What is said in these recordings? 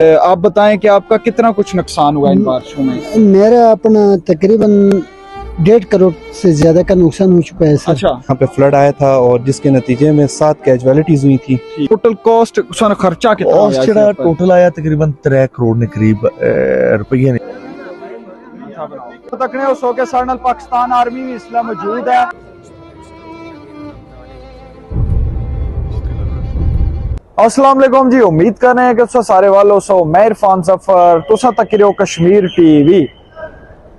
आप बताएं कि आपका कितना कुछ नुकसान हुआ इन बारिशों में? मेरा अपना तकरीबन 1.5 करोड़ से ज्यादा का नुकसान हो चुका है सर। अच्छा, यहाँ पे फ्लड आया था और जिसके नतीजे में 7 कैजुअलिटीज हुई थी। टोटल कॉस्ट खर्चा कितना कॉस्ट होया जेड़ा इसदे उप्पर? टोटल आया तकरीबन 3 करोड़ ने करीब रुपये ने। तकने उस होके साढ़े नाल पाकिस्तान आर्मी भी इसलिए मौजूद है। अस्सलाम वालेकुम जी, उम्मीद कर रहे हैं कि तुसा सारे वालों सो मैं इरफान सफर तुसा तक रहो कश्मीर टीवी।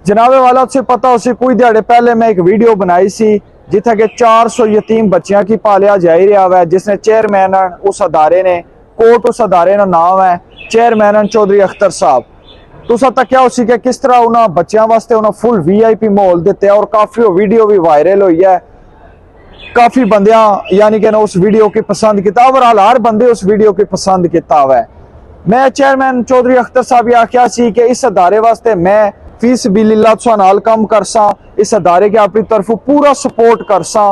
जनाबे वाला से पता उसे कोई दिहाड़े पहले मैं एक वीडियो बनाई सी जिथे के 400 यतीम बच्चियां की पालिया जाई रहा है, जिसने चेयरमैन उस अदारे ने कोट उस अदारे का नाम है चेयरमैन चौधरी अख्तर साहब। तुसा तक्या उसी के किस तरह उन्होंने बच्चों वास्ते उन्होंने फुल VIP माहौल दिते और काफी वीडियो भी वायरल हुई है। काफी बंदियां यानी कि उस वीडियो की पसंद किया, ओवरऑल हर बंदे उस वीडियो की पसंद किया हुआ है। मैं चेयरमैन चौधरी अख्तर साहब ये आख्या सी कि इस अदारे वास्ते मैं फीस बिल्लाह तुसा नाल कम करसा, इस अदारे के अपनी तरफों पूरा सपोर्ट करसा।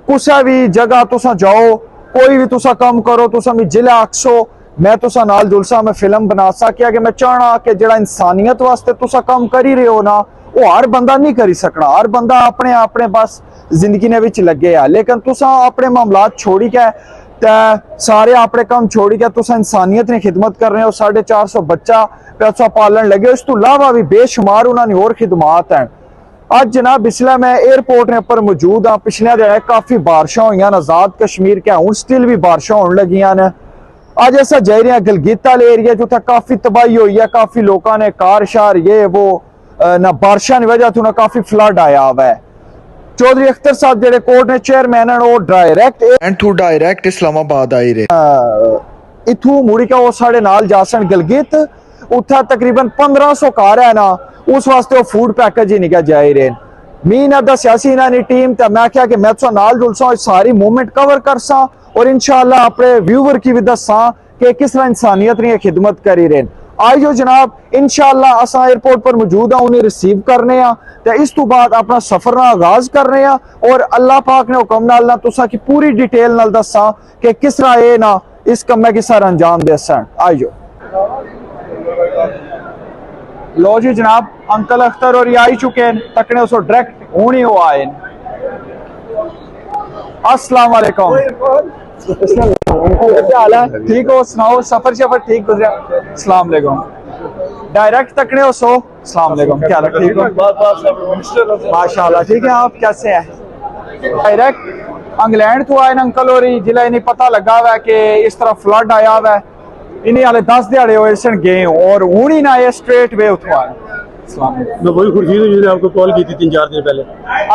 कुछ भी जगह तुसा जाओ, कोई भी तुसा कम करो, तुसा भी जिला आखसो मैं तुसा नाल जुलसा, मैं फिल्म बना सा क्या कि मैं चाहना कि जड़ा इंसानियत वास्ते तुसा कम कर ही रहे हो ना, वो हर बंदा नहीं करी सकना। हर बंदा अपने अपने बस जिंदगी ने विच लगे है, लेकिन तुसा अपने मामलात छोड़ी के सारे अपने काम छोड़ी के तुसा इंसानियत ने खिदमत कर रहे हो। 450 बच्चा पैसा पालन लगे, इस तो अलावा भी बेशुमार उन्होंने और खिदमात हैं। आज जनाब इसलिए मैं एयरपोर्ट ने पर मौजूद हाँ। पिछले दिन काफी बारिशा हुई, आजाद कश्मीर के हूँ स्टिल भी बारिशा होने लगी ने। आज ऐसा जा रहे हैं गिलगित वाले एरिया जो काफी तबाही हुई है, काफी लोगों ने कार शार ये वो ना बारिशा की वजह से काफी फ्लड आया हुआ है। चौधरी अख्तर साहब जेडे कोर्ट ने चेयरमैन है वो डायरेक्ट इस्लामाबाद आई रहे इथू मुड़ी का वो साढ़े नाल जासन गिलगित उत्था तकरीबन 1500 कार है ना, उस वास्ते वो फूड पैकेज ही निकल जाए रहे। मीन अदा सियासी इन्होंने टीम ते मैं क्या कि मैं तो नाल जुलसा सारी मूवमेंट कवर करसा और इंशाअल्लाह अपने व्यूवर की भी दसा कि किस तरह इंसानियत ने खिदमत करी रहे। आज जो जनाब इंशाअल्लाह असा एयरपोर्ट पर मौजूद हाँ, उन्हें रिसीव करने ते इस तो बाद अपना सफर ना आगाज कर रहे हैं और अल्लाह पाक ने हुक्म नाल ना तुसा की पूरी डिटेल नाल दसा कि किस तरह ये ना इस कम्मे की सर अंजाम दे सन। आइयो लो जी जनाब, अंकल अख्तर और ये आई चुके हैं तकने उसको डायरेक्ट होनी हो आए। अस्सलाम वालेकुम, क्या हाल है? ठीक हो? सुनाओ, सफर शफर ठीक गुजरा? अस्सलाम वालेकुम, डायरेक्ट तकने हो सो। अस्सलाम वालेकुम, क्या हाल है? ठीक हो? माशाल्लाह ठीक है, आप कैसे हैं? डायरेक्ट इंग्लैंड तो आए अंकल और जिला इन्हें पता लगा हुआ है कि इस तरह फ्लड आया हुआ है, इन्हें हाले 10 दिहाड़े हुए सन गए और हूं ही ना ये स्ट्रेट वे उठो आए। मैं वही खुर्शीद हूँ जिसने आपको कॉल की थी 3-4 दिन पहले।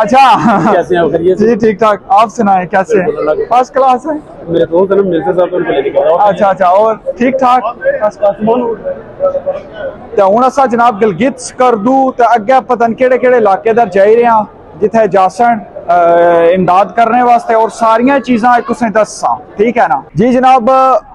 अच्छा कैसे हैं आप? खैरियत से? जी ठीक ठाक, आप सुनाए कैसे हैं? फर्स्ट क्लास है। मेरे दोस्त है ना मिर्जा साहब, उनको लेके गया। अच्छा अच्छा, और ठीक ठाक फर्स्ट क्लास। तो हुण असा जनाब गिलगित करदू तो अगे पता नहीं केड़े केड़े इलाके दर जाई रहे हैं जिथे जासन इमदाद करने वास्ते और सारिया चीज़ां तुसें दस्सां, ठीक है ना जी जनाब।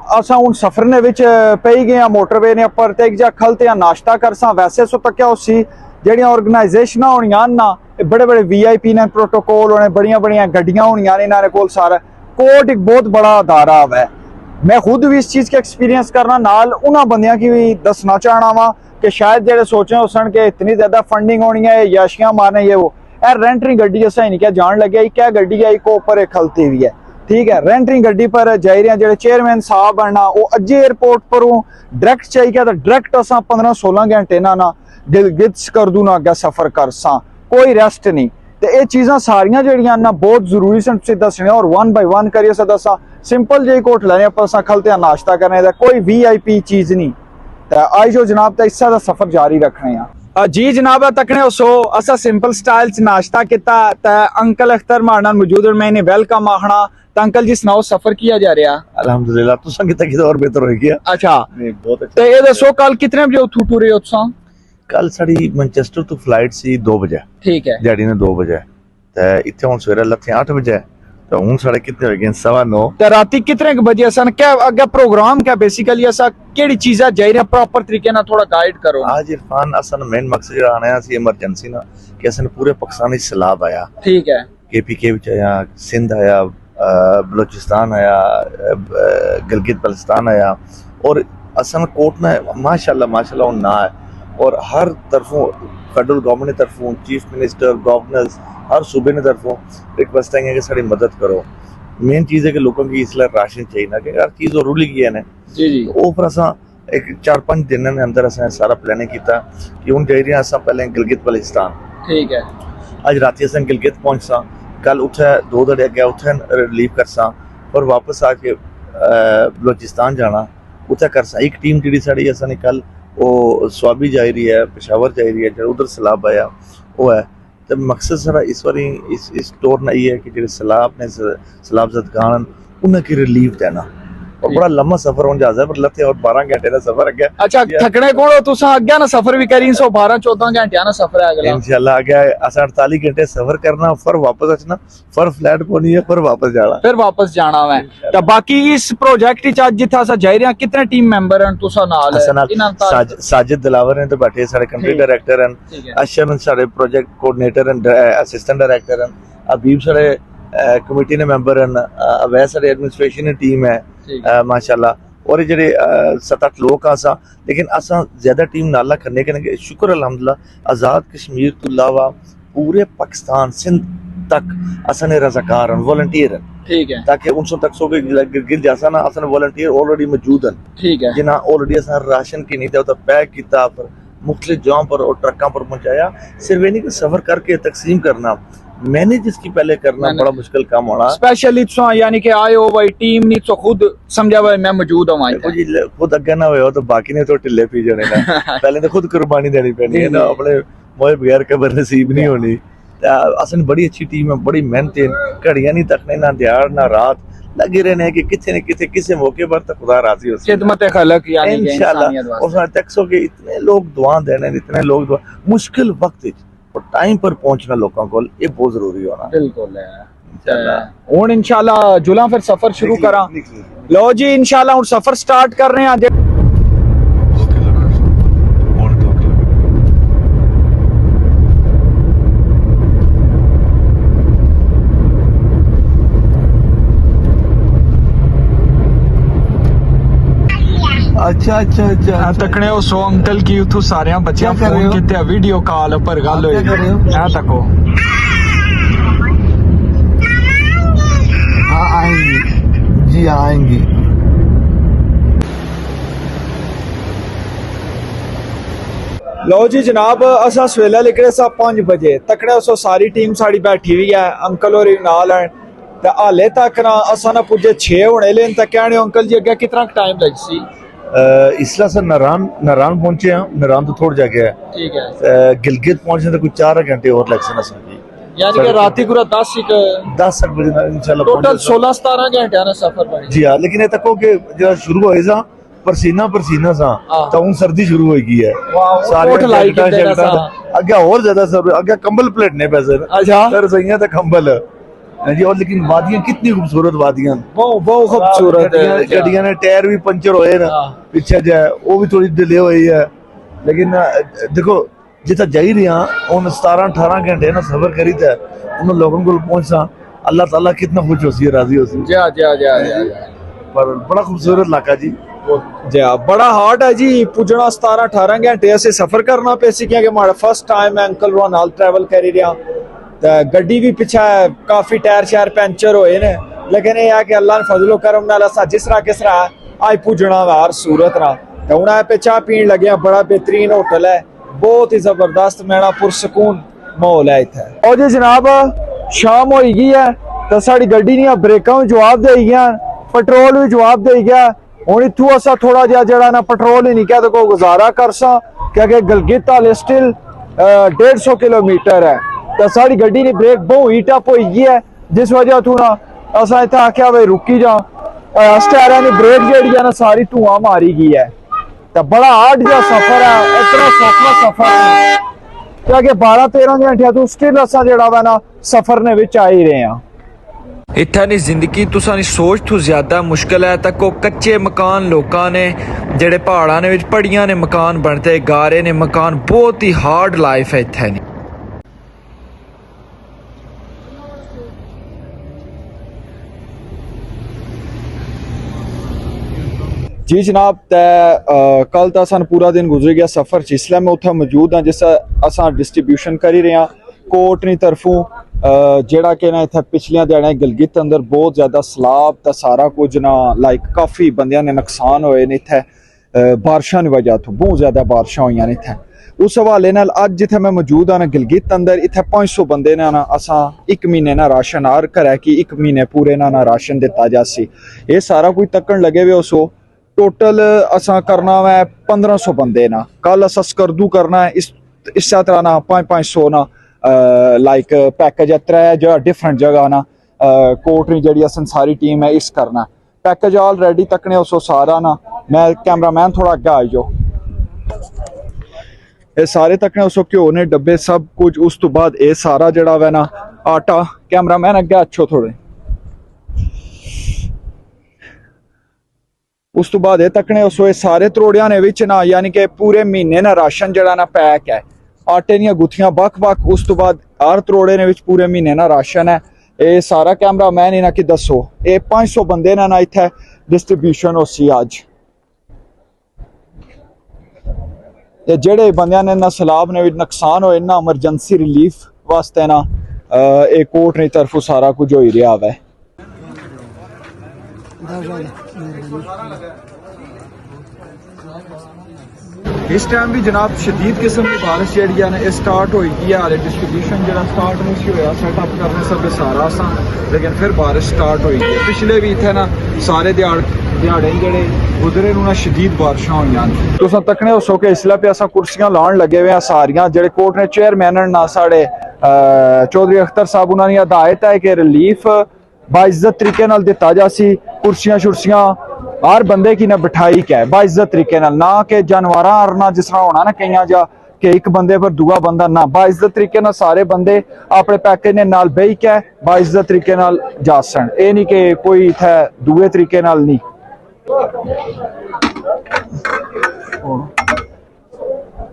असा हूँ सफर ने विच पई गए मोटरवे ने उपर ते एक जा खलते नाश्ता करसा। वैसे सो तक क्या उसी जेहड़ियां ऑर्गेनाइजेशन होनियां ना, बड़े बड़े VIP ने प्रोटोकॉल होने, बड़ियां बड़ियां गड्डियां होनियां ने इन्हां कोल सारा। कोर्ट एक बहुत बड़ा अदारा है, मैं खुद भी इस चीज़ का एक्सपीरियंस करना नाल उन्हां बंदियां की भी दसना चाहना वा कि शायद जेडे सोचे हो सन कि इतनी ज्यादा फंडिंग होनी है, याशियां मारने ये वो रेंटरी गड्डी असा ही नहीं क्या जान लगे क्या गड्डी है एक ऊपर एक खलती हुई है, ठीक है। रेंटरी गड्डी पर जाई रहे जो चेयरमैन साहब है ना, वो अजे एयरपोर्ट पर डायरेक्ट चाहिए तो डायरेक्ट असा 15-16 घंटे ना गिलगित करदू ना अगर सफर कर सा, कोई रेस्ट नहीं। तो ये चीज़ां सारियां जड़ियां ना बहुत जरूरी सन दसने और 1 बाय 1 करिए सा दसा। सिंपल जी कोट लैने पर असा खलते नाश्ता करने का कोई VIP चीज़ नहीं। तो आई जो जनाब तो इस सफर जारी रखने हैं जी जनाब। तकने सो असा सिंपल स्टाइल च नाश्ता किता ते अंकल अख्तर मारना मौजूद और मैंने वेलकम आखना। तो अंकल जी सुनाओ सफर किया जा रहा? अल्हम्दुलिल्लाह, तुसा किता और बेहतर हो गया। अच्छा बहुत अच्छा। तो ये दसो कल कितने बजे उठू टूरे हो तुसा? कल साड़ी मैनचेस्टर तो फ्लाइट सी 2 बजे, ठीक है, दिहाड़ी ने 2 बजे ते इत्थे हुन सवेरे लथे 8 बजे, तो हुन साढ़े कितने हो गए? 9:15। तो राती कितने बजे सन क्या अगे प्रोग्राम क्या बेसिकली ऐसा केड़ी चीज़ा जाई रहा प्रॉपर तरीके ना थोड़ा गाइड करो। आज इरफान असन मेन मकसद जो आना है इमरजेंसी ना कि असन पूरे पाकिस्तान में सैलाब आया, ठीक है, KPK विच आया, सिंध आया, बलोचिस्तान आया, गिलगित बल्तिस्तान आया और असन कोट ना माशाल्लाह ना है और हर तरफों फेडरल गवर्नमेंट की तरफों चीफ मिनिस्टर गवर्नर्स हर सूबे की तरफों रिक्वेस्ट है कि साड़ी मदद करो। मेन चीज़ है कि लोगों की इसलिए राशन चाहिए ना कि हर चीज़ रूली की है ना जी जी वो फिर असा एक 4-5 दिन के अंदर असें सारा प्लानिंग किया कि हूँ जाई रहे असा पहले गिलगित बल्तिस्तान ठीक है अज राती असें गिलगित पहुंचसा कल उत्थे 2 दिन अगे उत्थे रिलीव करसा और वापस आके बलोचिस्तान जाना उत्थे करसा। एक टीम जी साड़ी असां कल वो स्वाबी जाई रही है पेशावर जाई रही है जो उधर सैलाब आया वो है तो मकसद सारा इस बारी इस टूर ना ये है कि जो सैलाब ने सैलाब जदगान उन्हें की रिलीफ देना और बड़ा लंबा सफर होने जा पर लथे और 12 घंटे का सफर अगे। अच्छा थकने को तुसा अग्गे ना सफर भी करी 12-14 घंटे ना सफर है अगला इंशाल्लाह आगे असा 48 घंटे सफर करना फिर वापस आना फिर फ्लैट पोनी है फिर वापस जाना है तो बाकी इस प्रोजेक्ट विच अज जिथे असा जाई रहे हैं कितने टीम मेंबर हैं तुसा नाल साजिद दिलावर हैं तो बैठे सारे कंट्री डायरेक्टर हैं अशर सारे प्रोजेक्ट कोऑर्डिनेटर हैं असिस्टेंट डायरेक्टर हैं अबीब सारे कमेटी ने मेंबर हैं अवैस सारे एडमिनिस्ट्रेशन की टीम है माशाल्लाह और जेडे 7-8 लोग आसा लेकिन असा ज्यादा टीम नाला करने के शुक्र अल्हम्दुलिल्लाह आजाद कश्मीर तो अलावा पूरे पाकिस्तान सिंध तक असने रजाकार वॉलंटियर ठीक है ताकि 19 तक सो के गिर जासा ना असने वॉलंटियर ऑलरेडी मौजूद हैं ठीक है जिन्हें ऑलरेडी असा राशन की नहीं था पैक किया पर मुख्तलिफ जगहों पर और ट्रकों पर पहुंचाया सिर्फ ये नहीं कि सफर करके तकसीम करना मैनेज इसकी पहले करना बड़ा मुश्किल काम होना स्पेशली यानी कि आए हो भाई टीम नहीं तो खुद समझा भाई मैं मौजूद हूं जी खुद अगे ना हो तो बाकी ने तो ढिले पी जाने ना पहले तो खुद कुर्बानी देनी पैनी है ना अपने मोए बगैर कबर नसीब नहीं होनी असन बड़ी अच्छी टीम है बड़ी मेहनत है घड़ियां नहीं तकने ना दिहाड़ ना रात लगे रहने कि किथे न किथे किसी मौके पर तो खुदा राजी हो खिदमत खलक यानी कि इंशाल्लाह और तक सो के इतने लोग दुआ देने इतने लोग दुआ मुश्किल वक्त और टाइम पर पहुंचना लोगों को ये बहुत जरूरी होना बिल्कुल है हुन इंशाल्लाह जुला फिर सफर शुरू करा लो जी इंशाल्लाह हुन सफर स्टार्ट कर रहे हैं अच्छा तकने हो सो अंकल की उथू सारे बच्चे फोन किते वीडियो कॉल पर गल होई हां तको हाँ आएंगी जी आएंगी लो जी जनाब असा सवेला निकले सा 5 बजे तकने सो सारी टीम साड़ी बैठी हुई है अंकल और नाल है ते हाले तक ना असा ना पुजे 6 होने लेन तक कहने अंकल जी अगे कितना टाइम लग सी इसला सर नारायण पहुंचे हैं नारायण तो थोड़ा जगह है ठीक है गिलगित पहुंचने तो कुछ 4 घंटे और लग सकना सर यानी कि राती पूरा 10 बजे इंशाल्लाह टोटल 16-17 घंटे ना सफर बनी जी हां लेकिन ये तको के जब शुरू होए सा पसीना सा तो उन सर्दी शुरू हो गई है सारे लाइट आगे और ज्यादा सर आगे कंबल पलटने पे सर अच्छा सर सही है कंबल जी और लेकिन वादियां कितनी खूबसूरत वादियां बहुत खूबसूरत है गड्डियां ने टायर भी पंचर होए ना पीछे जाए वो भी थोड़ी डिले हुई है लेकिन देखो जितना जाई रही उन 17-18 घंटे ना सफर करी था उन लोगों को पहुंचा अल्लाह ताला कितना खुश हो सी राजी हो सी पर बड़ा खूबसूरत इलाका जी बड़ा हार्ड है जी पुजना 17-18 घंटे ऐसे सफर करना पे सी क्योंकि हमारा फर्स्ट टाइम है अंकल रो नाल ट्रैवल करी रहा गड्डी भी पिछा काफी टायर शायर पंचर होए ने लेकिन ये है कि अल्लाह ने फजलो करम नाल असा जिस तरह किस तरह आज पुजना वार सूरत ना तो हुण पे चाह पीन लगे बड़ा बेहतरीन होटल है बहुत ही जबरदस्त मेरा पुरसकून माहौल है इत्थे और जी जनाब शाम हो गई है तो साड़ी गड्डी दी ब्रेकां भी जवाब दे गई पेट्रोल भी जवाब दे गया हुण इत्थू असा थोड़ा जिहा जेहड़ा ना पेट्रोल ही नहीं कह तो गुजारा कर सा क्योंकि गिलगित हाले स्टिल 150 किलोमीटर है तो साड़ी गड्डी की ब्रेक बहुत हीट अप हो गई है जिस वजह तू ना असा इतना आख्या भाई रुकी जा स्टायरा की ब्रेक जी है ना सारी धुआं मारी गई है तो बड़ा हार्ड जहा सफर है इतना सौखा सफर है क्योंकि 12-13 घंटे तू स्टिल असा जेड़ा वा ना सफर ने विच आ ही रहे हैं इत्थै नी जिंदगी तुसा नी सोच तू ज्यादा मुश्किल है तक कच्चे मकान लोकां ने जेड़े पहाड़ां ने विच पड़ियां ने मकान बनते गारे ने मकान बहुत ही हार्ड लाइफ है इत्थै नी जी जनाब कल तो असन पूरा दिन गुजर गया सफ़र च, इसलिए मैं उत्थे मौजूद हाँ जिस असा डिस्ट्रीब्यूशन करी रहे हैं कोर्ट नी तरफों जेड़ा कि ना इत्थे पिछलियां दिहाड़ियां गिलगित अंदर बहुत ज़्यादा सैलाब तो सारा कुछ ना लाइक काफ़ी बंदियां ने नुकसान होए ने इत्थे बारिशां की वजह तो बहुत ज़्यादा बारिशां होईयां ने इत्थे। उस हवाले नाल अज जिथे मैं मौजूद हाँ ना गिलगित अंदर इत्थे 500 बंदे ने ना असा 1 महीने ना राशन आर करै कि 1 महीने पूरे ना राशन दिता जासी। ये सारा कुछ तकन लगे हुए सो टोटल असा करना है 1500 बंदे ना, कल असा स्कर्दू करना है इस तरह ना 500 ना लाइक पैकेज है 3 जगह डिफरेंट जगह ना कोर्ट नी जी असन सारी टीम है इस करना पैकेज ऑलरेडी तकने उसो सारा ना। मैं कैमरामैन थोड़ा अगे आई जो ये सारे तकने उसो घ्यो ने डब्बे सब कुछ। उस तो बाद ये सारा जड़ा वै ना आटा, कैमरामैन अगे अच्छो थोड़े, उस तो बाद ये तकने उसो ये सारे त्रोड़िया ने विच ना यानी कि पूरे महीने ना राशन जड़ा ना पैक है, आटे दियां गुत्थियां बख बख। उस तो बाद हर त्रोड़े ने विच पूरे महीने ना राशन है। ये सारा कैमरामैन इन्हां की दसो ये 500 बंदे ना इत्थे डिस्ट्रीब्यूशन होसी अज। ते जेड़े बंदियां ने ना सैलाब ने नुकसान होए ना एमरजेंसी रिलीफ वास्ते ना ये कोर्ट नी तरफों सारा कुछ हो ही रहा है। इस टाइम भी जनाब शदीद किस्म की बारिश जी है स्टार्ट हो गई है। हाले डिस्ट्रीब्यूशन जो स्टार्ट नहीं होया सैटअप करने सब सारा असा, लेकिन फिर बारिश स्टार्ट हो गई है। पिछले भी इतने ना सारे दिहाड़े जोड़े गुजरे ना शदीद बारिशां हुई। तुस तकने हो कि इसलिए पे असा कुर्सियां लाने लगे हुए हैं सारियां। जेडे कोर्ट ने चेयरमैन ना साढ़े चौधरी अख्तर साहब उन्होंने हदायत है कि रिलीफ बाइज्जत तरीके नाल दिता जासी। कुर्सियां शुर्सियां हर बंदे की ना बिठाई के बाइज्जत तरीके नाल, ना कि जानवरां अरना जिस तरह होना ना कई जा कि एक बंदे पर दूआ बंदा ना, बाइज्जत तरीके नाल सारे बंदे अपने पैकेज ने नाल बही के बाइज्जत तरीके नाल जासन। ये नहीं कि कोई इत्थे दूए तरीके नाल नहीं।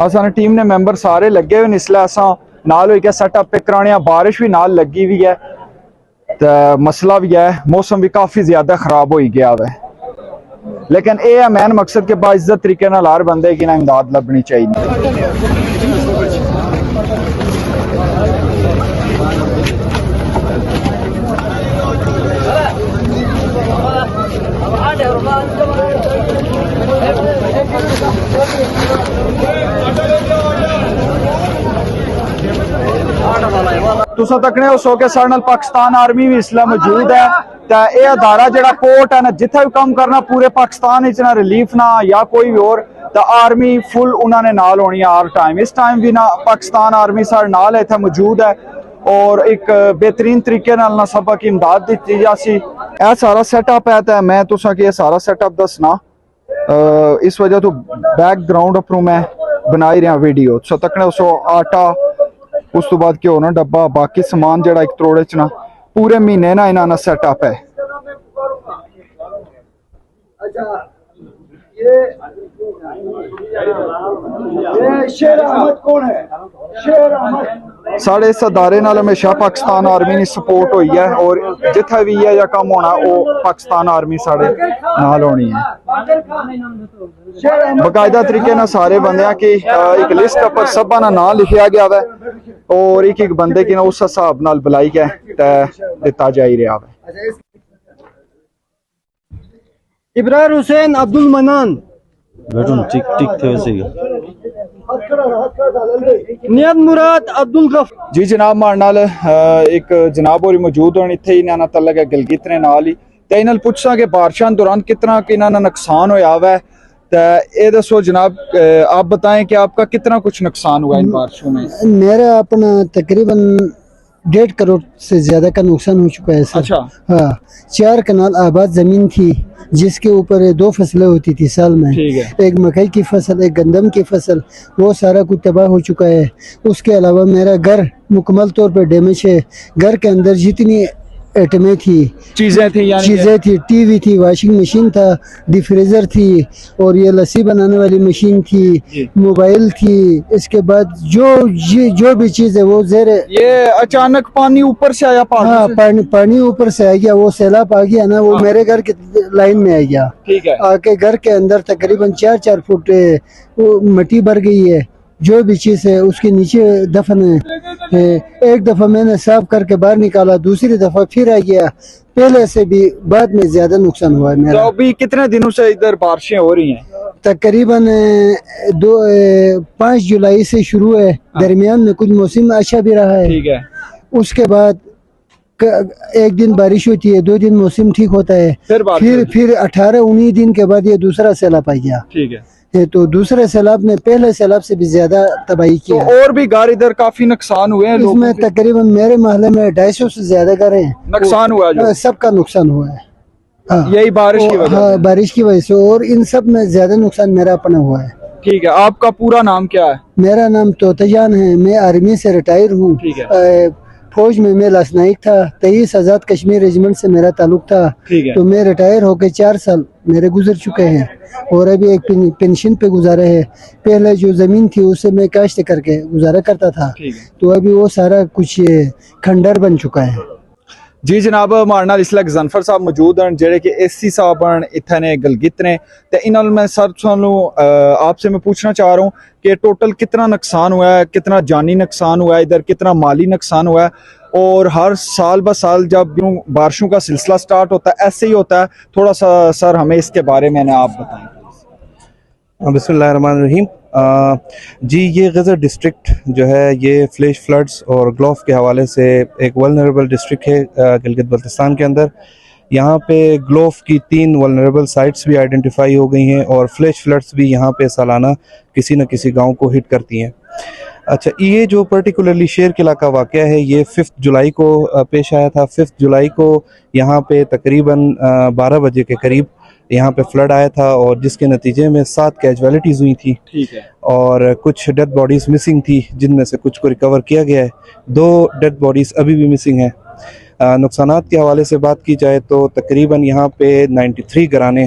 असां टीम ने मैंबर सारे लगे हुए इसलिए असा नाल होई के सेटअप कराने। बारिश भी नाल लगी हुई है तो मसला भी है, मौसम भी काफी ज्यादा खराब हो गया है, लेकिन ये है मैन मकसद के बाइज्जत तरीके नाल हर बंदे की ना इमदाद लभनी चाहिए। तुसा तकने हो सो के साढ़े नाल पाकिस्तान आर्मी भी इसलिए मौजूद है। तो यह अदारा जड़ा कोर्ट है ना जिथे भी काम करना पूरे पाकिस्तान ना रिलीफ ना या कोई भी और तो आर्मी फुल उन्होंने नाल होनी है हर टाइम। इस टाइम भी ना पाकिस्तान आर्मी साढ़े नाल इत्थे मौजूद है और एक बेहतरीन तरीके नाल ना सबा की इमदाद दी जासी। यह सारा सेटअप है तो मैं तुसा की सारा सेटअप दसना इस वजह तो बैकग्राउंड अपनों मैं बना ही रहा वीडियो। सो तकने उसो आटा, उस तो बाद घ्यो ना डब्बा, बाकी समान जड़ा एक त्रोड़े च ना पूरे महीने ना इन्होंने सेटअप है। साढ़े इस अदारे नाल हमेशा पाकिस्तान आर्मी की सपोर्ट हुई है और जिथे भी है या कम होना वो पाकिस्तान आर्मी साढ़े नाल होनी है। बाकायदा तरीके ना सारे बंदियां की एक लिस्ट पर सबा ना नाम लिखा गया है और एक बंदे की ना उस हिसाब नाल बुलाई के दिता जा ही रहा है। इब्रार हुसैन अब्दुल मनान टिक टिक थे वैसे नियत मुराद अब्दुल गफ। जी जनाब मार नाल एक जनाब और मौजूद होने इत्थे ही ना तलक है गिलगित ने नाल ही ते इन्हां पुछसा कि बारिशां दौरान कितना कि इन्हां नुकसान होया हुआ है। तो ये दसो जनाब आप बताएं कि आपका कितना कुछ नुकसान हुआ इन बारिशों में? मेरा अपना तकरीबन 1.5 करोड़ से ज्यादा का नुकसान हो चुका है सर। अच्छा। हाँ, 4 कनाल आबाद जमीन थी जिसके ऊपर 2 फसलें होती थी साल में, ठीक है। एक मकई की फसल, एक गंदम की फसल, वो सारा कुछ तबाह हो चुका है। उसके अलावा मेरा घर मुकम्मल तौर पर डैमेज है। घर के अंदर जितनी आइटमें थी, चीजें थी यानी कि- चीज़ें थी, टीवी थी, वॉशिंग मशीन था, डिफ्रीज़र थी, और ये लस्सी बनाने वाली मशीन जी। थी, मोबाइल थी। इसके बाद जो भी चीज़ है वो ज़ेर, ये अचानक पानी ऊपर से आया हाँ, पहाड़ से? पानी ऊपर से आ गया, वो सैलाब आ गया ना, वो हाँ। मेरे घर के लाइन में आ गया। ठीक है। आके घर के अंदर तकरीबन 4-4 फुट वो मिट्टी भर गई है। जो भी चीज़ है उसके नीचे दफन है। एक दफ़ा मैंने साफ करके बाहर निकाला, दूसरी दफ़ा फिर आ गया। पहले से भी बाद में ज़्यादा नुकसान हुआ है तो मेरा। अभी कितने दिनों से इधर बारिशें हो रही हैं? तकरीबन 5 जुलाई से शुरू है, दरमियान में कुछ मौसम अच्छा भी रहा है। ठीक है। उसके बाद एक दिन बारिश होती है, 2 दिन मौसम ठीक होता है, फिर बारिश होती फिर 18-19 दिन के बाद ये दूसरा सैलाब आ गया। ठीक है। तो दूसरे सैलाब ने पहले सैलाब से भी ज्यादा तबाही तो किया। और भी घर इधर काफी नुकसान हुए हैं लोगों इसमें के? तकरीबन मेरे मोहल्ले में 250 से ज्यादा घर हैं। नुकसान हुआ जो? सबका नुकसान हुआ है। हाँ, यही बारिश की वजह हाँ, से? बारिश की वजह से, और इन सब में ज्यादा नुकसान मेरा अपना हुआ है। ठीक है। आपका पूरा नाम क्या है? मेरा नाम तोताजान है, मैं आर्मी से रिटायर हूँ। ठीक है। फौज में मैं लासनाइक था, 23 आजाद कश्मीर रेजिमेंट से मेरा ताल्लुक था। ठीक है। तो मैं रिटायर होकर 4 साल मेरे गुजर चुके हैं, और अभी एक पेंशन पे गुजारे है। पहले जो जमीन थी उससे मैं काश्त करके गुजारा करता था, ठीक है। तो अभी वो सारा कुछ खंडर बन चुका है। जी जनाब, हमारे नाल इसलिए गजनफर साहब मौजूद हैं जेडे कि एसी साहब हैं इत्थे ने गलगित ने। ते इन्हां नाल मैं सर सानू आपसे मैं पूछना चाह रहा हूँ कि टोटल कितना नुकसान हुआ है, कितना जानी नुकसान हुआ है, इधर कितना माली नुकसान हुआ है, और हर साल ब साल जब यूं बारिशों का सिलसिला स्टार्ट होता है ऐसे ही होता है? थोड़ा सा सर हमें इसके बारे में आप बताएं। बिस्मिल्लाहिर्रहमानिर्रहीम। जी, ये गज़र डिस्ट्रिक्ट जो है ये फ्लैश फ्लड्स और ग्लोफ के हवाले से एक वल्नरेबल डिस्ट्रिक्ट है गिलगित बल्तिस्तान के अंदर। यहाँ पे ग्लोफ की 3 वल्नरेबल साइट्स भी आइडेंटिफाई हो गई हैं, और फ्लैश फ्लड्स भी यहाँ पे सालाना किसी न किसी गांव को हिट करती हैं। अच्छा, ये जो पर्टिकुलरली शेर किला का वाक़या है ये 5 जुलाई को पेश आया था। 5 जुलाई को यहाँ पे तकरीबन 12 बजे के करीब यहाँ पे फ्लड आया था, और जिसके नतीजे में 7 कैजुअलिटीज़ हुई थी। ठीक है। और कुछ डेड बॉडीज़ मिसिंग थी, जिनमें से कुछ को रिकवर किया गया है। 2 डेड बॉडीज़ अभी भी मिसिंग हैं। नुकसानात के हवाले से बात की जाए तो तकरीबन यहाँ पे 93 घराने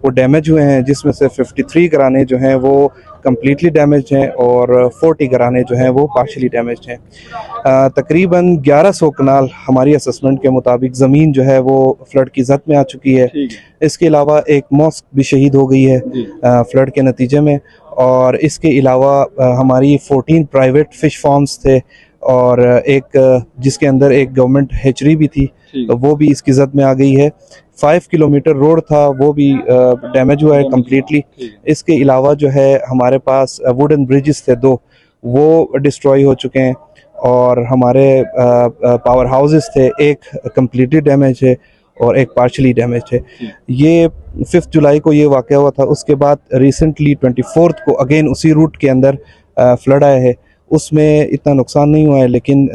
वो डैमेज हुए हैं, जिसमें से 53 घराने जो हैं वो कम्प्लीटली डैमेज हैं, और 40 घराने जो हैं वो पार्शली डैमेज हैं। तकरीबन 1100 कनाल हमारी असेसमेंट के मुताबिक ज़मीन जो है वो फ्लड की जद में आ चुकी है। ठीक है। इसके अलावा एक मॉस्क भी शहीद हो गई है फ्लड के नतीजे में, और इसके अलावा हमारी 14 प्राइवेट फ़िश फार्म्स थे, और एक जिसके अंदर एक गवर्नमेंट हैचरी भी थी, तो वो भी इसकी जद में आ गई है। 5 किलोमीटर रोड था वो भी डैमेज हुआ है कम्प्लीटली। इसके अलावा जो है हमारे पास वुडन ब्रिजेस थे 2, वो डिस्ट्रॉय हो चुके हैं, और हमारे पावर हाउसेस थे, एक कम्प्लीटली डैमेज है और एक पार्शली डैमेज है। ये 5 जुलाई को ये वाक़या हुआ था। उसके बाद रिसेंटली 24 को अगेन उसी रूट के अंदर फ्लड आया है। उसमें इतना नुकसान नहीं हुआ है, लेकिन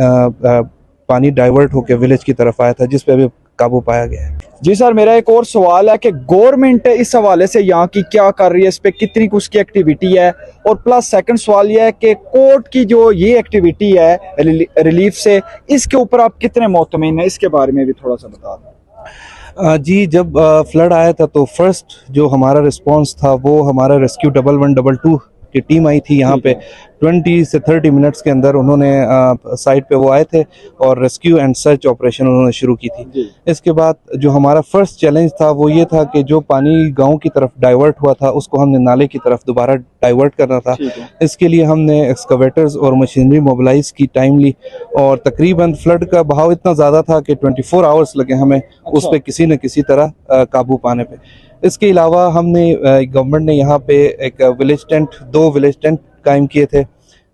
पानी डाइवर्ट होकर विलेज की तरफ आया था, जिस पे अभी काबू पाया गया है। जी सर, मेरा एक और सवाल है कि गवर्नमेंट इस हवाले से यहाँ की क्या कर रही है, इस पे कितनी कुछ की एक्टिविटी है, और प्लस सेकंड सवाल ये है कि कोर्ट की जो ये एक्टिविटी है रिलीफ से, इसके ऊपर आप कितने मुतमिन हैं, इसके बारे में भी थोड़ा सा बता दें। जी, जब फ्लड आया था तो फर्स्ट जो हमारा रिस्पांस था वो हमारा रेस्क्यू 1122 की टीम आई थी यहाँ पे। 20 से 30 मिनट्स के अंदर उन्होंने साइट पे वो आए थे और रेस्क्यू एंड सर्च ऑपरेशन उन्होंने शुरू की थी। इसके बाद जो हमारा फर्स्ट चैलेंज था वो ये था कि जो पानी गांव की तरफ डाइवर्ट हुआ था उसको हमने नाले की तरफ दोबारा डाइवर्ट करना था। इसके लिए हमने एक्सकवेटर्स और मशीनरी मोबिलाइज की टाइमली, और तकरीबन फ्लड का बहाव इतना ज़्यादा था कि 24 आवर्स लगे हमें उस पर किसी न किसी तरह काबू पाने पे। इसके अलावा हमने गवर्नमेंट ने यहाँ पे एक दो विलेज टेंट कायम किए थे,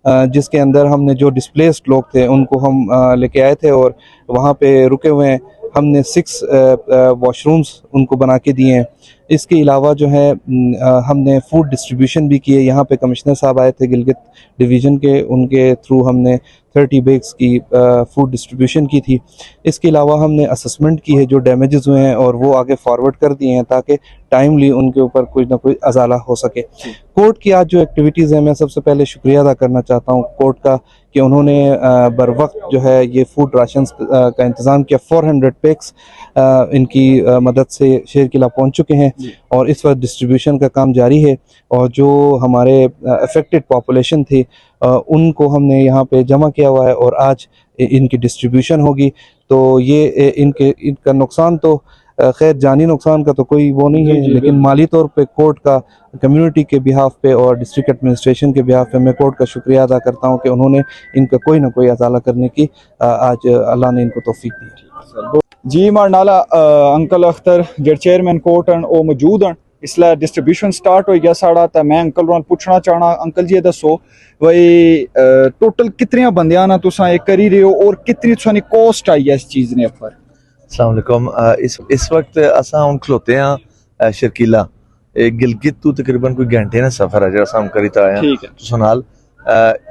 जिसके अंदर हमने जो डिस्प्लेस्ड लोग थे उनको हम लेके आए थे और वहाँ पे रुके हुए हैं। हमने 6 वॉशरूम्स उनको बना के दिए हैं। इसके अलावा जो है हमने फूड डिस्ट्रीब्यूशन भी किए। यहाँ पे कमिश्नर साहब आए थे गिलगित डिवीज़न के, उनके थ्रू हमने 30 बैग्स की फूड डिस्ट्रीब्यूशन की थी। इसके अलावा हमने असेसमेंट की है जो डैमेजेस हुए हैं और वो आगे फॉरवर्ड कर दिए हैं ताकि टाइमली उनके ऊपर कुछ ना कुछ अजाला हो सके। कोर्ट की आज जो एक्टिविटीज़ हैं, मैं सबसे पहले शुक्रिया अदा करना चाहता हूँ कोर्ट का कि उन्होंने बर वक्त जो है ये फूड राशंस का इंतज़ाम किया। 400 पैक्स इनकी मदद से शेर किला पहुंच चुके हैं और इस वक्त डिस्ट्रीब्यूशन का काम जारी है। और जो हमारे अफेक्टेड पॉपुलेशन थी उनको हमने यहाँ पे जमा किया हुआ है और आज इनकी डिस्ट्रीब्यूशन होगी। तो ये इनका नुकसान तो खैर जानी नुकसान का तो कोई वो नहीं है, लेकिन माली तौर पे कोर्ट का कम्युनिटी के बिहाफ पे और डिस्ट्रिक्ट एडमिनिस्ट्रेशन के बिहाफ पे मैं कोर्ट का शुक्रिया अदा करता हूँ कि उन्होंने इनका कोई ना कोई अजाला करने की आज अल्लाह ने इनको तौफीक दी। जी मार नाला uncle Akhtar Z chairman court हैं वो मौजूद हैं, इसलिए डिस्ट्रीब्यूशन स्टार्ट हो गया साड़ा। तो मैं अंकल रोन पूछना चाहना, अंकल जी ये दसो भाई टोटल कितने बंदियां ना तुसा ये करी रहे हो और कितनी तुसानी कॉस्ट आई है इस चीज़ ने पर? अस्सलाम वालेकुम। इस वक्त असा हम खलोते हैं शर्कीला गिलगित तो तकरीबन कोई घंटे ना सफर है जो हम करीता आए ठीक है। तुसा नाल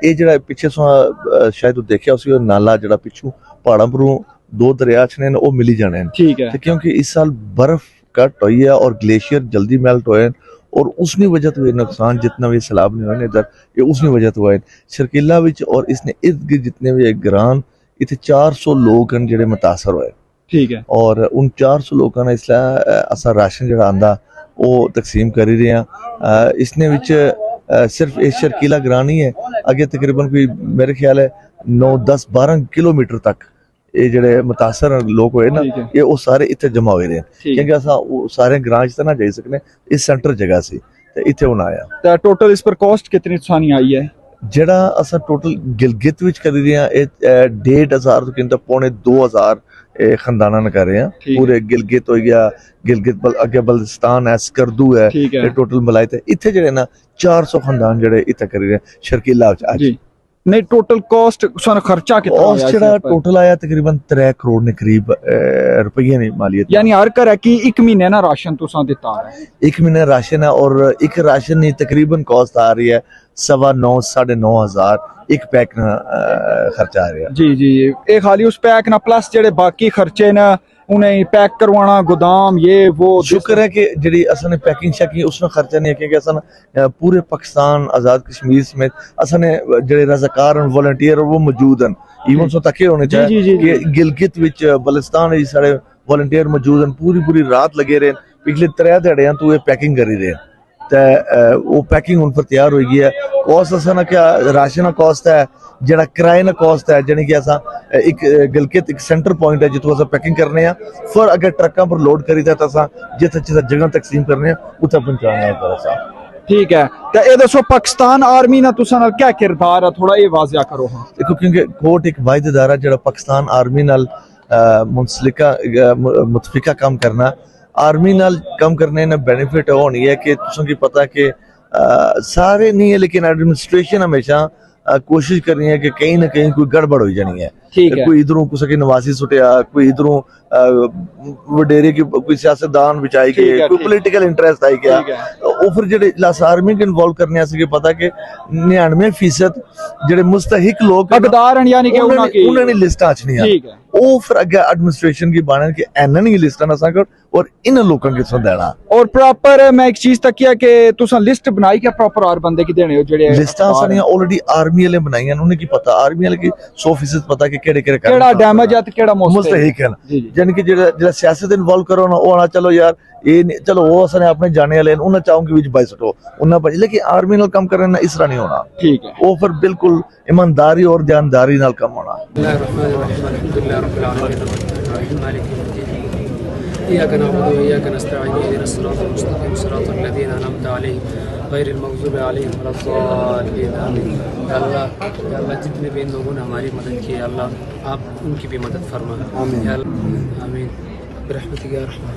ये जड़ा पिछे शायद तू देखिया उसी नाला जड़ा पिछू पहाड़ां परों 2 दरिया ने वो मिली जाने हैं। ठीक है। ते क्योंकि इस साल बर्फ घट हुई है और ग्लेशियर जल्दी मेल्ट होए और उसकी वजह तो ये नुकसान जितना भी सैलाब नहीं हुए इधर ये उसकी वजह तो हुआ है शर्कीला विच और इसने इर्द गिर्द जितने भी ग्रान इतने 400 लोग हैं जेडे मुतासर हुए। ठीक है। और उन 400 लोगों ने इसलिए असा राशन जड़ा आंदा वो तकसीम करी रहे हैं। इसने विच सिर्फ ये शर्कीला ग्रां नहीं है, अगे तकरीबन कोई मेरे ख्याल है 9, 10, 12 किलोमीटर तक ये जड़े मुतासर लोग हुए ना ये वो सारे इतने जमा हुए रहे क्योंकि असा सारे ग्रां च ना जाई सकने, इस सेंटर जगह सी ते इत्थे हुन आया। तो टोटल इस पर कॉस्ट कितनी तुसानी आई है? जड़ा असा टोटल गिलगित विच करी रहे हैं 1500 तो किंतु 2500 खानदाना ने कर रहे हैं। पूरे गिलगित हो गया, गिलगित अगे बल्तिस्तान है, स्कर्दू है, ये टोटल मलायत है। इत्थे जड़े ना 400 खानदान जड़े इत्थे करी रहे हैं शर्कीला आज। नहीं टोटल कॉस्ट खर्चा कितना आया? जड़ा टोटल आया तकरीबन 3 करोड़ ने करीब रुपये ने मालियत। यानी हर घर की 1 महीने ना राशन तुसा दिता है? 1 महीने राशन है और एक राशन नहीं तकरीबन कॉस्ट आ रही है 9.5 साढ़े 9 हजार एक पैक ना खर्चा आ रहा है। जी जी ये खाली उस पैक ना प्लस जेडे बाकी खर्चे ना उन्हें पैक करवाना गोदाम ये वो। शुक्र है कि जी असने पैकिंग शैकिंग उसमें खर्चा नहीं है क्योंकि असन पूरे पाकिस्तान आजाद कश्मीर समेत असने जेडे रजाकार और वॉलंटियर वो मौजूद हैं। इवन सो तक होने चाहिए कि गिलगित विच बल्तिस्तान विच सारे वॉलंटियर मौजूद हैं, पूरी रात लगे रहे पिछले 3 दिहाड़े तो ये पैकिंग करी रहे वो पैकिंग उन पर तैयार हो गई है। कॉस्ट असा क्या राशन का कॉस्ट है जड़ा किराए ना कॉस्ट है जानी कि असा एक गिलगित एक सेंटर पॉइंट है जितों असा पैकिंग करने हैं फिर अगर ट्रकों पर लोड करी तो असा जिथे जिथे जगह तकसीम करने हैं उतना पहुंचाना है पर असा। ठीक है। तो ये दसो पाकिस्तान आर्मी ना तुसा नाल क्या किरदार है थोड़ा ये वाजिया करो। हाँ देखो क्योंकि कोर्ट एक वाहिद इदारा जड़ा पाकिस्तान आर्मी नाल मुतफिका काम करना आर्मी नाल कम करने ने बेनिफिट होनी है कि तुम की पता कि सारे नहीं है लेकिन एडमिनिस्ट्रेशन हमेशा कोशिश कर रही है कि कहीं ना कहीं कोई गड़बड़ हो जानी है। कोई इधरों कुछ नवासी सुटिया, कोई इधरों वडेरे की कोई सियासतदान बिछाई गए, कोई पॉलिटिकल इंटरेस्ट आई गया वो फिर जेडे लास आर्मी के इन्वॉल्व करने से पता कि 99% जेडे मुस्तहिक लोग हकदार हैं यानी कि उन्होंने लिस्ट आचनी है वो फिर अगे एडमिनिस्ट्रेशन की बाने कि एनन की लिस्ट ना सकर और इन लोगों के सुन देना। और प्रॉपर मैं एक चीज तक किया कि तुसा लिस्ट बनाई क्या प्रॉपर और बंदे की देने हो जेडे लिस्टां सारियां ऑलरेडी आर्मी वाले बनाई हैं उन्हें की पता आर्मी वाले की 100% पता कि केड़ा डैमेज है ते केड़ा मुस्तहिक है यानी कि जेड़ा सियासत इन्वॉल्व करो ना वो ना चलो यार ये चलो वो असने अपने जाने वाले उन्हें चाहूंगी विच बाई सटो उन्हें पर लेकिन आर्मी नाल काम करना इस तरह नहीं होना। ठीक है। वो फिर बिल्कुल ईमानदारी और ध्यानदारी नाल काम होना। इय्याका नअबुदु व इय्याका नस्तईन इहदिनस सिरातल मुस्तकीम सिरातल लज़ीना अनअमता अलैहिम गैरिल मग़ज़ूबि अलैहिम वलद्दाल्लीन आमीन। या अल्लाह जितने भी इन लोगों ने हमारी मदद की है अल्लाह आप उनकी भी मदद फरमा। आमीन आमीन बिरहमतिक या रहमान।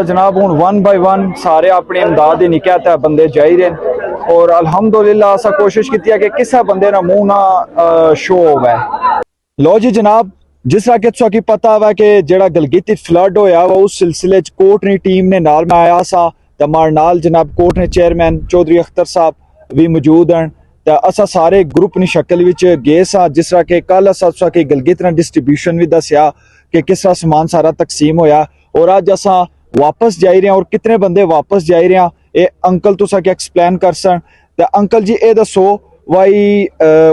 जनाब हूँ 1 बाय 1 सारे अपनी इमदाद ही निकलता है बंदे जाई रहे और अल्हम्दुलिल्लाह असा कोशिश की है कि किसा बंदे ना मुंह ना शो होवे। लो जी जनाब जिस तरह कि की पता हुआ कि जेड़ा गलगित फ्लड होया वा उस सिलसिले कोर्ट ने टीम ने नाल में आया सा तो मार नाल जनाब कोर्ट ने चेयरमैन चौधरी अख्तर साहब भी मौजूद हैं ਤਾਂ ਅਸਾਂ ਸਾਰੇ ਗਰੁੱਪ ਦੀ ਸ਼ਕਲ ਵਿੱਚ ਗਏ ਸਾਂ, ਜਿਸ ਤਰ੍ਹਾਂ ਕਿ ਕੱਲ ਅਸਾਂ ਕਿ ਗਲਗਿਤ ਨਾਲ ਡਿਸਟ੍ਰੀਬਿਊਸ਼ਨ ਵੀ ਦੱਸਿਆ ਕਿ ਕਿਸ ਤਰ੍ਹਾਂ ਸਮਾਨ ਸਾਰਾ ਤਕਸੀਮ ਹੋਇਆ, ਔਰ ਅੱਜ ਅਸਾਂ ਵਾਪਸ ਜਾਈ ਰਹੇ ਹਾਂ। ਔਰ ਕਿਤਨੇ ਬੰਦੇ ਵਾਪਸ ਜਾਈ ਰਹੇ ਹਾਂ ਇਹ ਅੰਕਲ ਤੁਸੀਂ ਕਿ ਐਕਸਪਲੇਨ ਕਰ ਸਨ। ਤਾਂ ਅੰਕਲ ਜੀ ਇਹ ਦੱਸੋ ਵਾਈ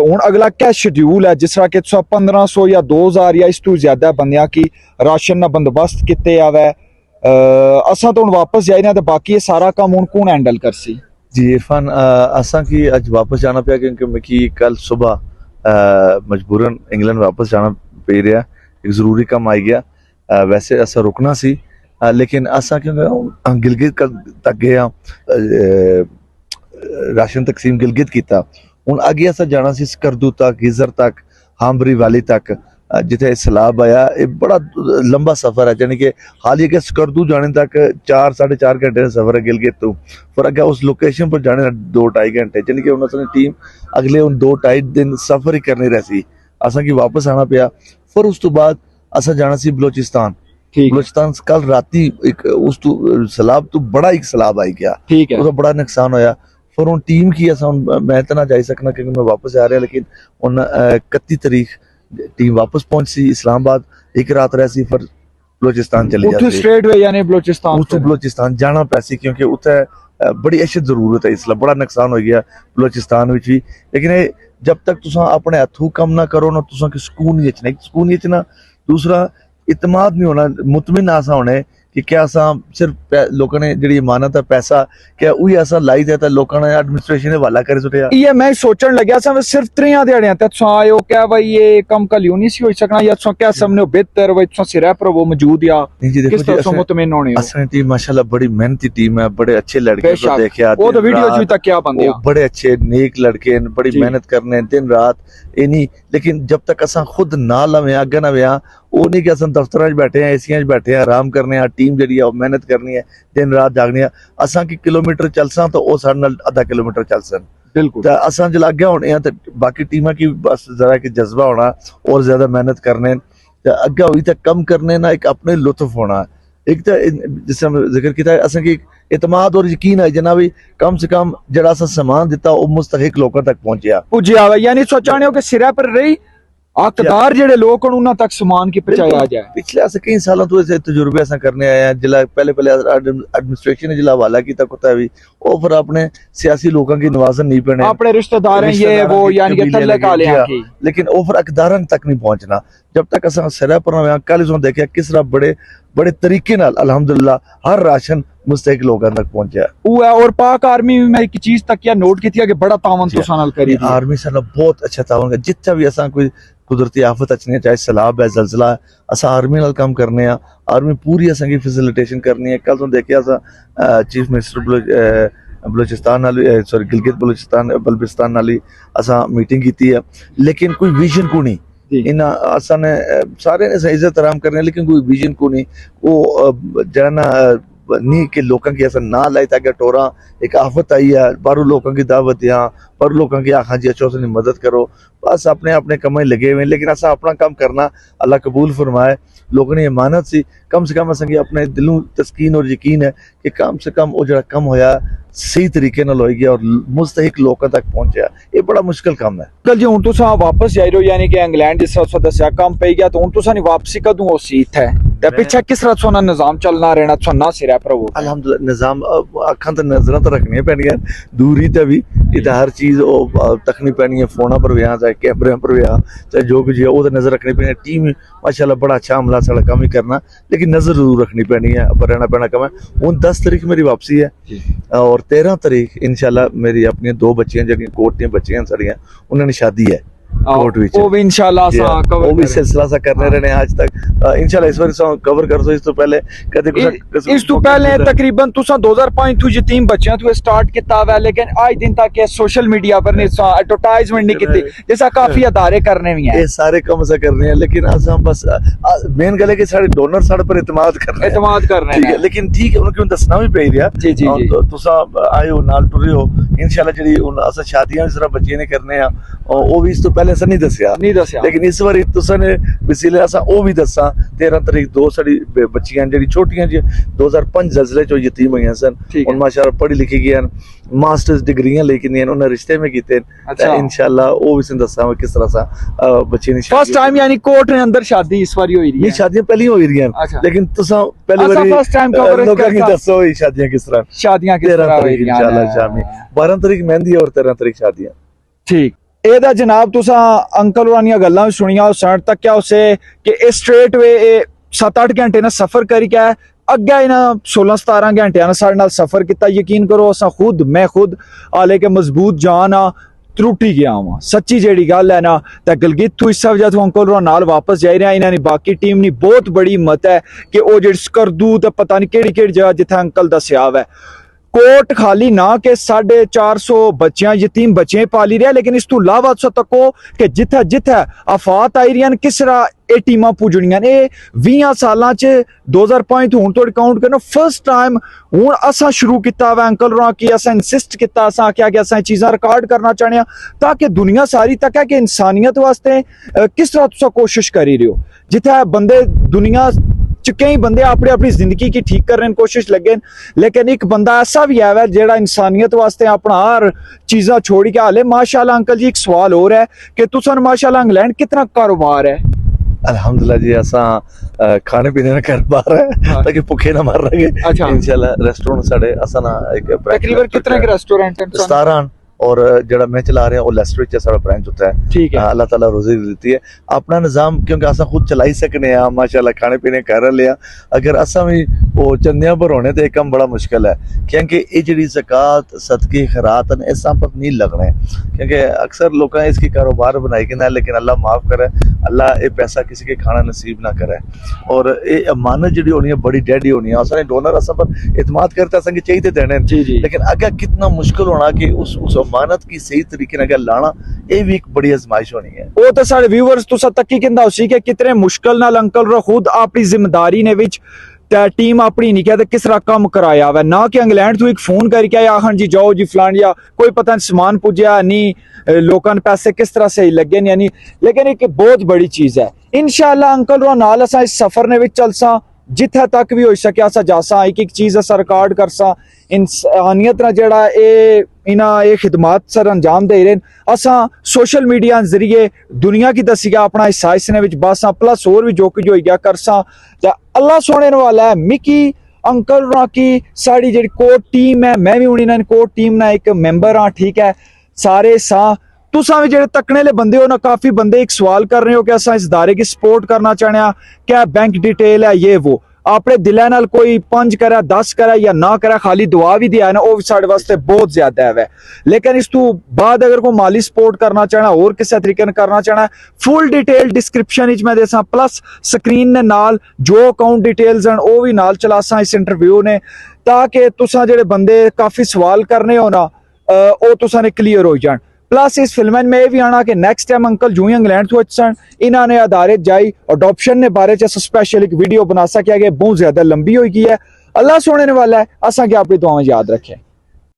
ਹੁਣ ਅਗਲਾ ਕਿਆ ਸ਼ਡਿਊਲ ਹੈ, ਜਿਸ ਤਰ੍ਹਾਂ ਕਿ ਤੁਸੀਂ 1500 ਜਾਂ 2000 ਜਾਂ ਇਸ ਤੋਂ ਜ਼ਿਆਦਾ ਬੰਦਿਆਂ ਕੀ ਰਾਸ਼ਨ ਦਾ ਬੰਦੋਬਸਤ ਕੀਤੇ ਆਵੇ। ਅਸਾਂ ਤਾਂ ਹੁਣ ਵਾਪਸ ਜਾਈ ਰਹੇ ਹਾਂ, ਤੇ ਬਾਕੀ ਇਹ ਸਾਰਾ ਕੰਮ ਹੁਣ ਕੌਣ हैंडल करसी? जी इरफान, असा की अज वापस जाना पिया क्योंकि मिकी कल सुबह मजबूरन इंग्लैंड वापस जाना पे रहा, एक ज़रूरी काम आई गया। वैसे असा रुकना सी, लेकिन असा क्योंकि गिलगित तक गए, राशन तकसीम गिलगित किया। हुण अगे असा जाना सी स्कर्दू तक, गिज़र तक, हांबरी वाली तक, जिथे सैलाब आया। ये बड़ा लंबा सफ़र है, यानी कि हाल ही के स्कर्दू जाने तक 4-4.5 घंटे का सफ़र है गिलगित तो, फिर अगर उस लोकेशन पर जाने 2-2.5 घंटे, यानी कि उन्होंने टीम अगले 2-2.5 दिन सफ़र ही करनी रही। असा की वापस आना पिया। फिर उस तो बाद असा जाना सी बलोचिस्तान। बलोचिस्तान कल राती एक उस तो सैलाब तो बड़ा एक सैलाब आई गया, ठीक है, उसका बड़ा नुकसान होया। फिर उन टीम की असा मैं तो ना जाई सकना क्योंकि मैं वापस आ रहा, लेकिन उन 31 तारीख टीम वापस पहुंची इस्लामाबाद, एक रात रह सी, फिर बलोचिस्तान चली उठू जाती। स्ट्रेट वे यानी बलोचिस्तान उस बलोचिस्तान जाना पैसी क्योंकि उत्थे बड़ी अशद जरूरत है, इसलिए बड़ा नुकसान हो गया बलोचिस्तान विच भी। लेकिन जब तक तुसा अपने हथों कम ना करो ना, तुसा कि सुकून नहीं अचना। सुकून नहीं अचना, दूसरा इतमाद नहीं होना, मुतमिन आसा होने कि क्या असा सिर्फ लोगों ने जी इमानत है पैसा क्या वही ऐसा लाई दिया लोगों ने एडमिनिस्ट्रेशन ने हवाला करे सुटिया। ये मैं सोचन लग्या सा सिर्फ 3 दिहाड़ियां ते तुसा आयो क्या भाई ये कम कल यूं नहीं सी होई सकना, या तुसा क्या समझो बेहतर भाई तुसा सिरा पर वो मौजूद या किस तरह से मुतमिन होने हो? असली टीम माशाल्लाह बड़ी मेहनती टीम है, बड़े अच्छे लड़के को देखा वो तो वीडियोस भी तक क्या बंदे बड़े अच्छे नेक लड़के, बड़ी मेहनत करने दिन रात ये नहीं। लेकिन जब तक असा खुद ना लवे अगे ना व्या वो नहीं कि अस दफ्तर बैठे हैं, एसिया बैठे हैं, आराम करने, टीम जी मेहनत करनी है, दिन रात जागनी है। असा की किलोमीटर चलसा तो वो साढ़े नाल आधा किलोमीटर चल सन, बिल्कुल। असा जो अगे होने तो बाकी टीम की बस जरा कि जज्बा होना और ज्यादा मेहनत करने, अगे हुई तो कम करने ना एक अपने लुत्फ होना। एक तो जिस जिक्र किया असा की इतमाद और यकीन है जना भी कम से कम जरा सा सामान दिता वो मुस्तहिक लोगों तक पहुंचा पुज्या, यानी सोचाने हो कि सिरा पर रही हकदार जेडे लोग उन्होंने तक सामान की पहुंचाया जाए। पिछले ऐसे कई सालों तो ऐसे तजुर्बे ऐसा करने आए हैं, जिला पहले एडमिनिस्ट्रेशन ने जिला हवाला किया कुत्ता भी वो फिर अपने सियासी लोगों की नवाजन नहीं पड़े, अपने रिश्तेदार हैं ये वो, यानी कि तल्लक आले हैं, लेकिन वो फिर अकदारन तक नहीं पहुंचना। जब तक असा सिरा पर ना कल उसने देखा किस तरह बड़े बड़े तरीके नाल अल्हम्दुलिल्लाह हर राशन मुस्तहिक लोगों तक पहुंचा। वो है और पाक आर्मी में मैं एक चीज तक या नोट की थी कि बड़ा तावन तुसा नाल करी थी। आर्मी साला बहुत अच्छा तावन है, जितना भी असा कोई कुदरती आफत अचनी है, चाहे सैलाब है, जलजला है, असा आर्मी नाल काम करने हैं। आर्मी पूरी असा की फैसिलिटेशन करनी है। कल तो देखिए असा चीफ मिनिस्टर बलोचिस्तान नाल सॉरी गिलगित बल्तिस्तान नाल असा मीटिंग की है, लेकिन कोई विजन को नहीं इन्ना असा ने सारे ने इज्जत आराम करने, लेकिन कोई विजन को नहीं वो जाना नहीं कि लोगों की ऐसा ना लाई ताकि टोरा एक आफत आई है बारू लोगों की दावत यहाँ पर लोगों की आखा जी अच्छो से मदद करो, बस अपने अपने कमाई लगे हुए। लेकिन ऐसा अपना काम करना अल्लाह कबूल फरमाए। लोगों ने इमानत सी कम से कम असा अपने दिलों तस्कीन और यकीन है कि कम से कम वो जरा कम होया सही तरीके नाल हो गया और मुस्तहिक लोगों तक पहुंचा। ये बड़ा मुश्किल काम है। कल जी हुण तुसा वापस जाई रहो, यानी कि इंग्लैंड जिस तरह दस्या काम पे गया, तो हुण तुसा नी वापसी कदों हो सी इत्थे ते पीछे किस तरह सोना निजाम चलना रहना सोना सिरा पर वो अल्हम्दुलिल्लाह निजाम अखां ते नजरां तो रखनी पैणियां, दूरी ते भी इधर हर चीज तकनी पैनी है, फोना पर भी चाहे कैमरे पर भी चाहे जो कुछ है वो नजर रखनी पैनी है। टीम माशाल्लाह बड़ा अच्छा अमला सारा काम ही करना, लेकिन नजर जरूर रखनी पैनी है, पर रहना पैना कम है। हुण 10 तारीख मेरी वापसी है और 13 तारीख इंशाल्लाह मेरी अपनी 2 बच्चियां जो कोर्ट दी बच्चियां सारियां उन्होंने शादी है कोर्ट विच, वो भी इंशाल्लाह सा कवर वो भी सिलसिला सा करने रहने आज तक इंशाल्लाह इस बार कवर कर सो। इस तो पहले कदे इस तो पहले तकरीबन तुसा 2005 तू यतीम बच्चियां तू स्टार्ट किया हुआ, लेकिन आज दिन तक ये सोशल मीडिया पर ने एडवर्टाइजमेंट नहीं की जैसा काफी अदारे करने भी हैं, ये सारे काम से कर रहे हैं। लेकिन असा बस मेन गल है कि सारे डोनर साडे पर एतमाद करने हैं, लेकिन ठीक है उनको दसना भी पे रिया जी जी जी तुसा आयो नाल टुरे हो इंशाल्लाह जेडी हुन असा शादियां इस तरह बच्चे ने करने हैं वो भी इस तो पहले असा नहीं दसिया नहीं दसिया लेकिन इस बार तुसा ने वसीले असा ओ भी दसा 13 तारीख दो साड़ी बच्चियां जेडी छोटियां जी 2005 जलसले चो यतीम हुई सन ठीक है। उन माशाअल्लाह पढ़ी लिखी गई मास्टर्स डिग्रियां लेके नहीं उन्हें रिश्ते में कीते अच्छा। इंशाल्लाह ओ भी सन दसा किस तरह सा बच्ची ने फर्स्ट टाइम यानी कोर्ट ने अंदर शादी इस बारी हुई नहीं है शादियां पहली हो रही हैं अच्छा। लेकिन तुसा पहली असा बारी first time coverage लोगों की करता। दसो ये शादियां किस तरह शादियां किस 13 तरह तारीख हुई इंशाल्लाह शामी 12 तारीख मेहंदी और 13 तारीख शादियां ठीक ਇਹਦਾ ਜਨਾਬ ਤੁਸੀਂ ਅੰਕਲ ਹੋਰਾਂ ਦੀਆਂ ਗੱਲਾਂ ਵੀ ਸੁਣੀਆਂ ਉਸ ਸਾਈਡ ਤੱਕ ਕਿਆ ਉਸੇ ਕਿ ਇਹ ਸਟ੍ਰੇਟ ਵੇ 7-8 ਘੰਟੇ ਨਾਲ ਸਫ਼ਰ ਕਰੀ ਕੇ ਅੱਗੇ ਇਹਨਾਂ 16-17 ਘੰਟਿਆਂ ਨਾਲ ਸਾਡੇ ਨਾਲ ਸਫ਼ਰ ਕੀਤਾ ਯਕੀਨ ਕਰੋ ਅਸਾਂ ਮੈਂ ਖੁਦ ਆਲੇ ਕੇ ਮਜ਼ਬੂਤ ਜਾਨ ਆ त्रुटी गया वा सच्ची जेड़ी गल है ना तो गलगित तो इस वजह तो अंकल नाल वापस जा रहे हैं इन्होंने बाकी टीम नी बहुत बड़ी हिम्मत है कि वो जेड़ी स्करदू तो पता नहीं केड़ी केड़ी जगह जिथे अंकल दा सियाव है कोट खाली ना के 450 बच्चियां यतीम बच्चे पाली रहे लेकिन इस तू इलावा तको कि जिथे जिथे आफात आई रही किस तरह ये टीमां पुजनियां ने 20 सालां च 2005 हुण तोड़ काउंट करना फर्स्ट टाइम हुण असां शुरू किया वा अंकल होरां की असां इंसिस्ट किया असां आख्या कि असां चीज़ां रिकॉर्ड करना चाहने ताकि दुनिया सारी तक है कि इंसानियत वास्ते किस तरह तुसा कोशिश करी रहे हो जिथे बंदे दुनिया कई बंदे अपनी अपनी जिंदगी की ठीक करने की कोशिश लगे लेकिन एक बंदा ऐसा भी है जेड़ा इंसानियत वास्ते अपना हर चीज़ा छोड़ के हाले माशाल्लाह अंकल जी एक सवाल और है कि तुसन माशाल्लाह इंग्लैंड कितना कारोबार है अल्हम्दुलिल्लाह जी असा खाने पीने का कारोबार है ताकि भुखे ना मर रहे अच्छा। इंशाल्लाह रेस्टोरेंट साडे असा ना एक तकरीबन कितने के रेस्टोरेंट हैं 17 और जड़ा मैं चला रहा हूँ लेस्टर च साडा ब्रांच होता है ठीक है अल्लाह ताला रोजी देती है अपना निजाम क्योंकि असा खुद चला ही सकने हैं माशाल्लाह खाने पीने कर लिया अगर असा भी वो चंदियां पर होने तो एक काम बड़ा मुश्किल है क्योंकि ये जी ज़कात सदके खैरात ने इस पर नहीं लगने क्योंकि अक्सर लोग इसकी कारोबार बनाई कि ना लेकिन अल्लाह माफ़ करे अल्लाह ये पैसा किसी के खाना नसीब ना करे और ये अमानत जी होनी है बड़ी डैडी होनी है असा डोनर असा पर इतमाद करते असा चाहिए देने लेकिन अगर कितना मुश्किल होना कि उस अमानत की सही तरीके नाल लाना ये भी एक बड़ी आजमाइश होनी है वो तो सारे व्यूअर्स तुसा तक ही कहंदा उसी के कितने मुश्किल नाल अंकल रो खुद अपनी जिम्मेदारी ने विच टीम अपनी नहीं कहते किस तरह कम कराया हुआ ना कि इंग्लैंड तो एक फोन करके आया हाँ जी जाओ जी फलान या कोई पता नहीं समान पुजया नहीं लोगों ने पैसे किस तरह से लगे नहीं लेकिन एक बहुत बड़ी चीज है इंशाल्लाह अंकल रो नाल असा इस सफर ने विच चलसा जिथे तक भी हो सके असा जासा एक चीज असा रिकॉर्ड करसा इंसानियत ना जेड़ा इना ये खिदमात सर अंजाम दे रहे असा सोशल मीडिया जरिए दुनिया की दसी गया अपना हिस्सा इसने विच बस प्लस और भी जो कुछ हो गया करसा अल्लाह सोने वाला है मिकी अंकल की साड़ी जी कोर टीम है मैं भी हूँ इन्होंने कोर टीम ना एक मैंबर हाँ ठीक है सारे सा तुसा भी जेडे तकने ले बंदे हो ना काफी बंदे एक सवाल कर रहे हो कि असा इस इदारे की सपोर्ट करना चाहने क्या बैंक डिटेल है ये वो अपने दिल नाल कोई 5 करे 10 करे या ना करे खाली दुआ भी दिया है ना वो साढ़े वास्ते बहुत ज्यादा है लेकिन इस तू बाद अगर कोई माली सपोर्ट करना चाहना और किसी तरीके करना चाहना फुल डिटेल डिस्क्रिप्शन में देसा प्लस स्क्रीन ने नाल जो अकाउंट डिटेल्स हैं वो भी नाल चलासा इस इंटरव्यू ने ताकि तुसा जेडे बंदे काफी सवाल करने हो ना वो तुसा ने क्लियर हो जान प्लस इस फिल्म में ये भी आना कि नेक्स्ट टाइम अंकल जो ही इंग्लैंड तो सन इन्होंने अदारे जाई अडॉप्शन ने बारे च स्पेशल एक वीडियो बना सकिया बहुत ज्यादा लंबी हो गई है अल्लाह सोने वाला है असा क्या अपनी दुआएं याद रखें।